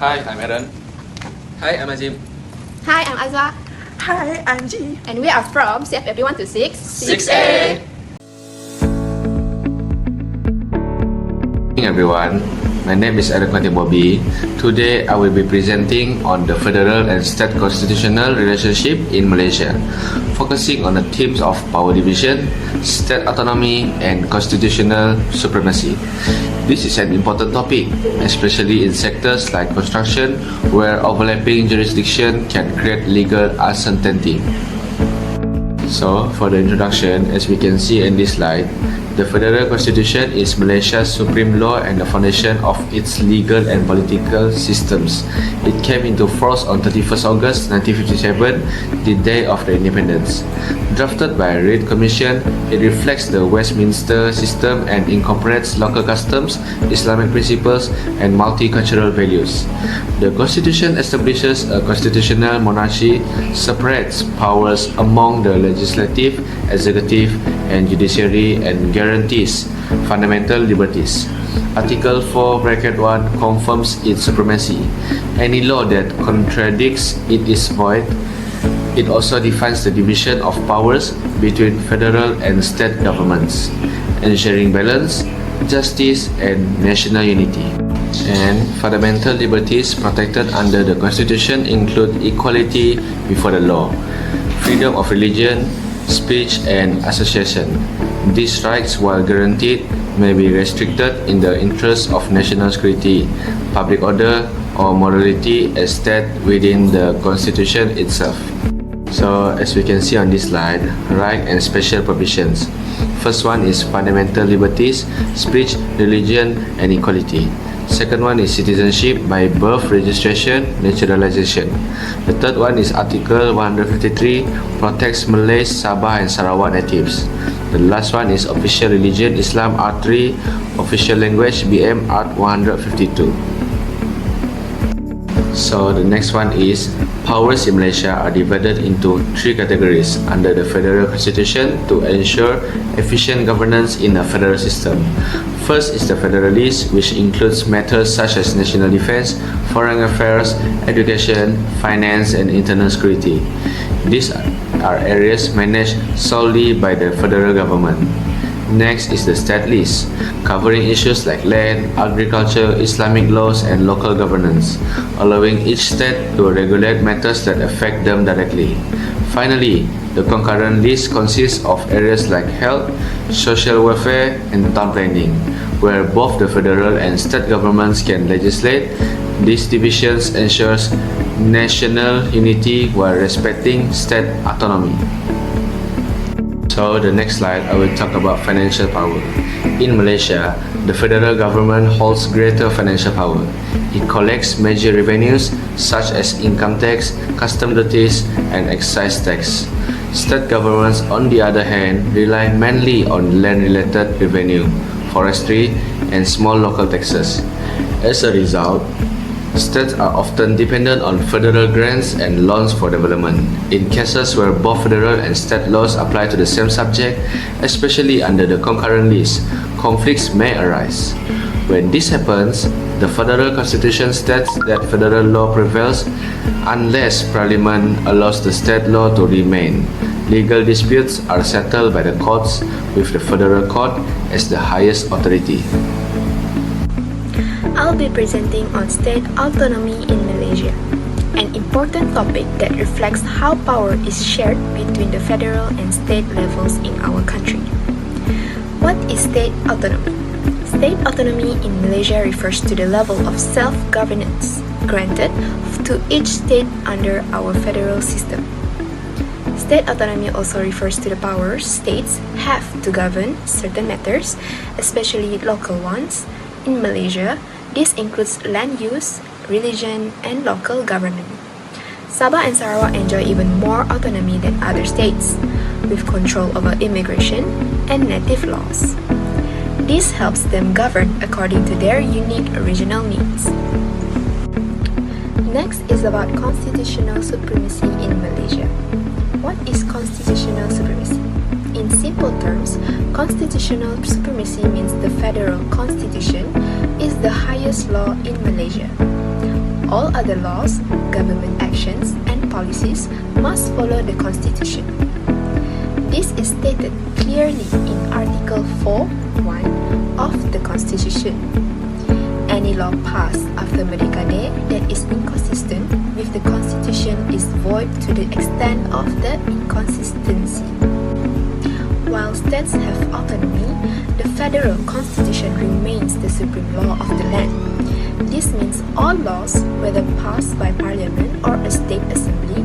Hi, I'm Aaron. Hi, I'm Azim. Hi, I'm Azwa. Hi, I'm G. And we are from CF126 6A. Good evening everyone, my name is Aaron Bobby. Today I will be presenting on the federal and state constitutional relationship in Malaysia, focusing on the themes of power division, state autonomy and constitutional supremacy. This is an important topic, especially in sectors like construction where overlapping jurisdiction can create legal uncertainty. So, for the introduction, as we can see in this slide, the Federal Constitution is Malaysia's supreme law and the foundation of its legal and political systems. It came into force on 31st August 1957, the day of the independence. Drafted by a Reid Commission, it reflects the Westminster system and incorporates local customs, Islamic principles, and multicultural values. The Constitution establishes a constitutional monarchy, separates powers among the legislative, executive, and judiciary, and guarantees fundamental liberties. Article 4(1) confirms its supremacy. Any law that contradicts it is void. It also defines the division of powers between federal and state governments, ensuring balance, justice, and national unity. And fundamental liberties protected under the Constitution include equality before the law, freedom of religion, speech, and association. These rights, while guaranteed, may be restricted in the interest of national security, public order, or morality as stated within the Constitution itself. So, as we can see on this slide, right and special provisions. First one is fundamental liberties, speech, religion, and equality. Second one is citizenship by birth registration, naturalization. The third one is Article 153, protects Malays, Sabah, and Sarawak natives. The last one is official religion, Islam, Art 3, official language, BM, Art 152. So the next one is powers in Malaysia are divided into three categories under the Federal Constitution to ensure efficient governance in a federal system. First is the Federalist, which includes matters such as national defense, foreign affairs, education, finance, and internal security. These are areas managed solely by the federal government. Next is the State List, covering issues like land, agriculture, Islamic laws, and local governance, allowing each state to regulate matters that affect them directly. Finally, the Concurrent List consists of areas like health, social welfare, and town planning, where both the federal and state governments can legislate. These divisions ensures national unity while respecting state autonomy. So the next slide, I will talk about financial power. In Malaysia, the federal government holds greater financial power. It collects major revenues such as income tax, custom duties, and excise tax. State governments, on the other hand, rely mainly on land-related revenue, forestry, and small local taxes. As a result, states are often dependent on federal grants and loans for development. In cases where both federal and state laws apply to the same subject, especially under the Concurrent List, conflicts may arise. When this happens, the Federal Constitution states that federal law prevails unless Parliament allows the state law to remain. Legal disputes are settled by the courts, with the Federal Court as the highest authority. I'll be presenting on state autonomy in Malaysia, an important topic that reflects how power is shared between the federal and state levels in our country. What is state autonomy? State autonomy in Malaysia refers to the level of self-governance granted to each state under our federal system. State autonomy also refers to the powers states have to govern certain matters, especially local ones. In Malaysia, this includes land use, religion, and local government. Sabah and Sarawak enjoy even more autonomy than other states, with control over immigration and native laws. This helps them govern according to their unique regional needs. Next is about constitutional supremacy in Malaysia. What is constitutional supremacy? In simple terms, constitutional supremacy means the federal constitution is the highest law in Malaysia. all other laws, government actions, and policies must follow the Constitution. This is stated clearly in Article 4(1) of the Constitution. Any law passed after Merdeka Day that is inconsistent with the Constitution is void to the extent of the inconsistency. While states have autonomy, the federal constitution remains the supreme law of the land. This means all laws, whether passed by parliament or a state assembly,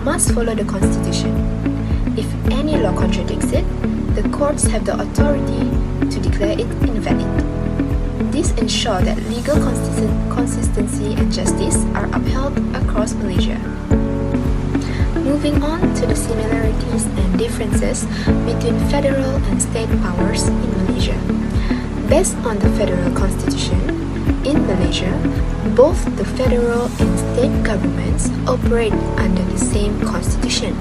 must follow the constitution. If any law contradicts it, the courts have the authority to declare it invalid. This ensures that legal consistency and justice are upheld across Malaysia. Moving on to the similarities and differences between federal and state powers in Malaysia. Based on the federal constitution, in Malaysia, both the federal and state governments operate under the same constitution.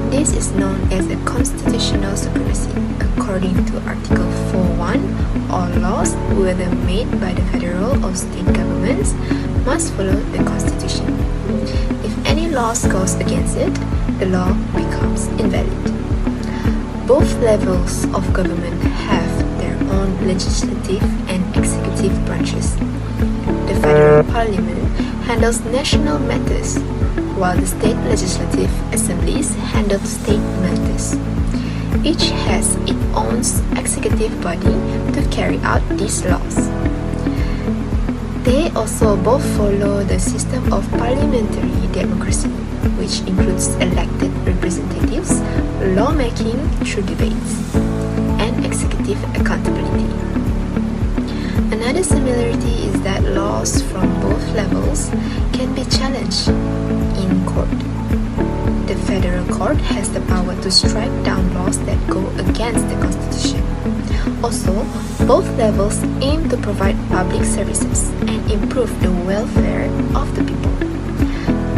This is known as a constitutional supremacy. According to Article 4(1), all laws, whether made by the federal or state governments, must follow the constitution. If any laws goes against it, the law becomes invalid. Both levels of government have their own legislative and executive branches. The federal parliament handles national matters, while the state legislative assemblies handle state matters. Each has its own executive body to carry out these laws. They also both follow the system of parliamentary democracy, which includes elected representatives, lawmaking through debates, and executive accountability. Another similarity is that laws from both levels can be challenged in court. The federal court has the power to strike down laws that go against the constitution. Also, both levels aim to provide public services and improve the welfare of the people,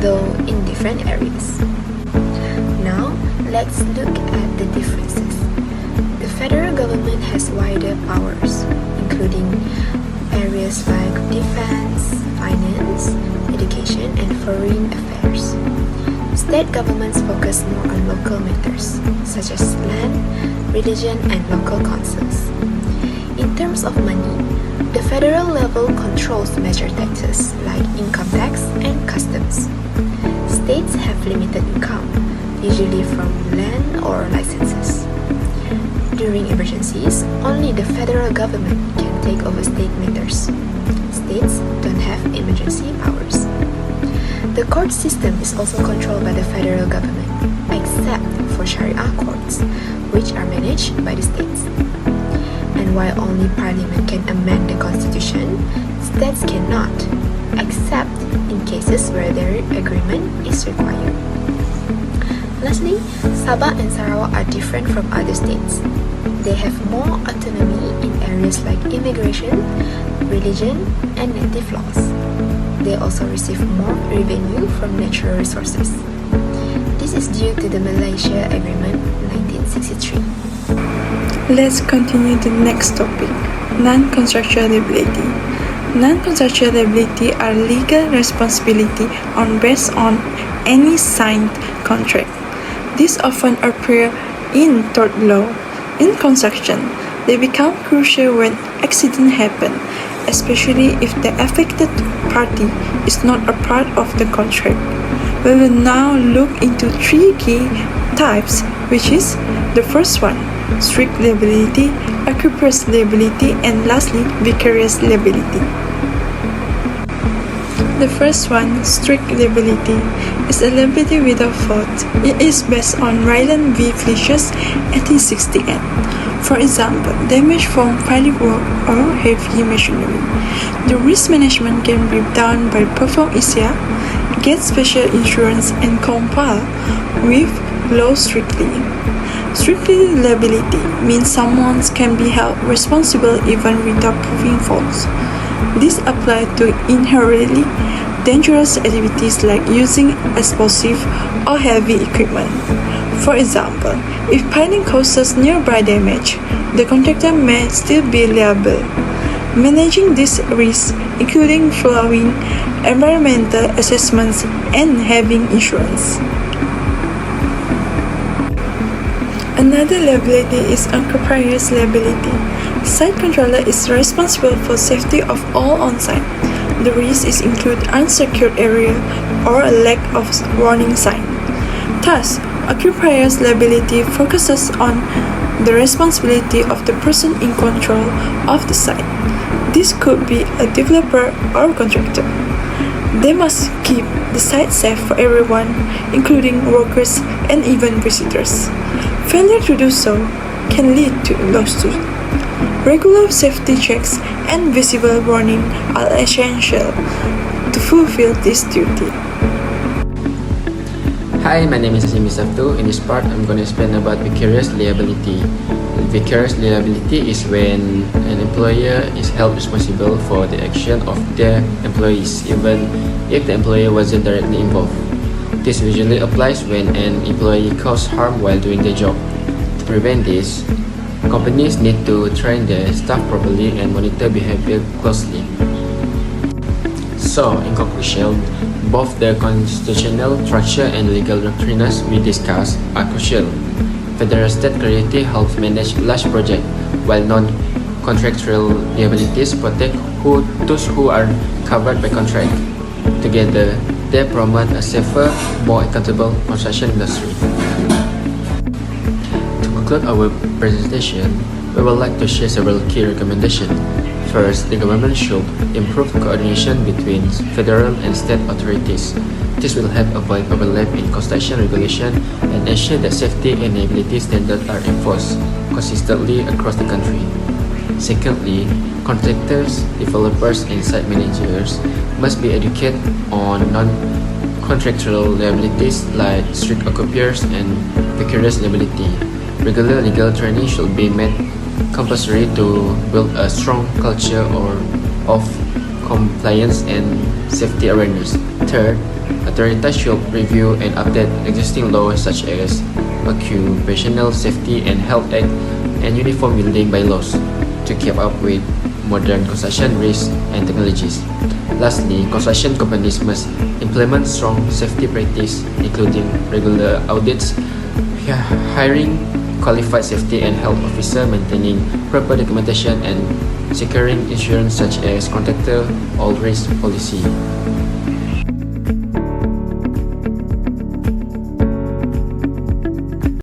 though in different areas. Now, let's look at the differences. The federal government has wider powers, including areas like defense, finance, education, and foreign affairs. State governments focus more on local matters, such as land, religion, and local councils. In terms of money, the federal level controls major taxes like income tax and customs. States have limited income, usually from land or licenses. During emergencies, only the federal government can take over state matters. States don't have emergency powers. The court system is also controlled by the federal government, except for Sharia courts, which are managed by the states. And while only parliament can amend the constitution, states cannot, except in cases where their agreement is required. Lastly, Sabah and Sarawak are different from other states. They have more autonomy in areas like immigration, religion, and native laws. They also receive more revenue from natural resources. This is due to the Malaysia Agreement 1963. Let's continue the next topic, non-contractual liability. Non-contractual liability are legal responsibility based on any signed contract. These often appear in tort law. In construction, they become crucial when accidents happen, especially if the affected party is not a part of the contract. We will now look into three key types, which is the first one, strict liability, express liability, and lastly, vicarious liability. The first one, strict liability, is a liability without fault. It is based on Ryland v. Fleischer's 1868. For example, damage from firework or heavy machinery. The risk management can be done by perform ISIA, get special insurance, and comply with law strictly. Strictly liability means someone can be held responsible even without proving faults. This applies to inherently dangerous activities like using explosive or heavy equipment. For example, if piling causes nearby damage, the contractor may still be liable. Managing these risks, including following environmental assessments and having insurance. Another liability is enterprise liability. Site controller is responsible for safety of all on site. The risks include unsecured area or a lack of warning sign. Thus, occupiers liability focuses on the responsibility of the person in control of the site. This could be a developer or contractor. They must keep the site safe for everyone, including workers and even visitors. Failure to do so can lead to lawsuit. Regular safety checks and visible warning are essential to fulfill this duty. Hi, my name is Sabtu. In this part, I'm going to explain about vicarious liability. Vicarious liability is when an employer is held responsible for the action of their employees, even if the employer wasn't directly involved. This usually applies when an employee causes harm while doing their job. To prevent this, companies need to train their staff properly and monitor behavior closely. So, in conclusion, both the constitutional structure and legal doctrines we discussed are crucial. Federal state creativity helps manage large projects, while non-contractual liabilities protect those who are covered by contract. Together, they promote a safer, more accountable construction industry. To conclude our presentation, we would like to share several key recommendations. First, the government should improve coordination between federal and state authorities. This will help avoid overlap in construction regulation and ensure that safety and liability standards are enforced consistently across the country. Secondly, contractors, developers, and site managers must be educated on non-contractual liabilities like strict occupiers and vicarious liability. Regular legal training should be made compulsory to build a strong culture of compliance and safety awareness. Third, authorities should review and update existing laws such as Occupational Safety and Health Act and Uniform Building Bylaws to keep up with modern construction risks and technologies. Lastly, construction companies must implement strong safety practices, including regular audits, hiring qualified safety and health officer, maintaining proper documentation, and securing insurance such as contractor all risk policy.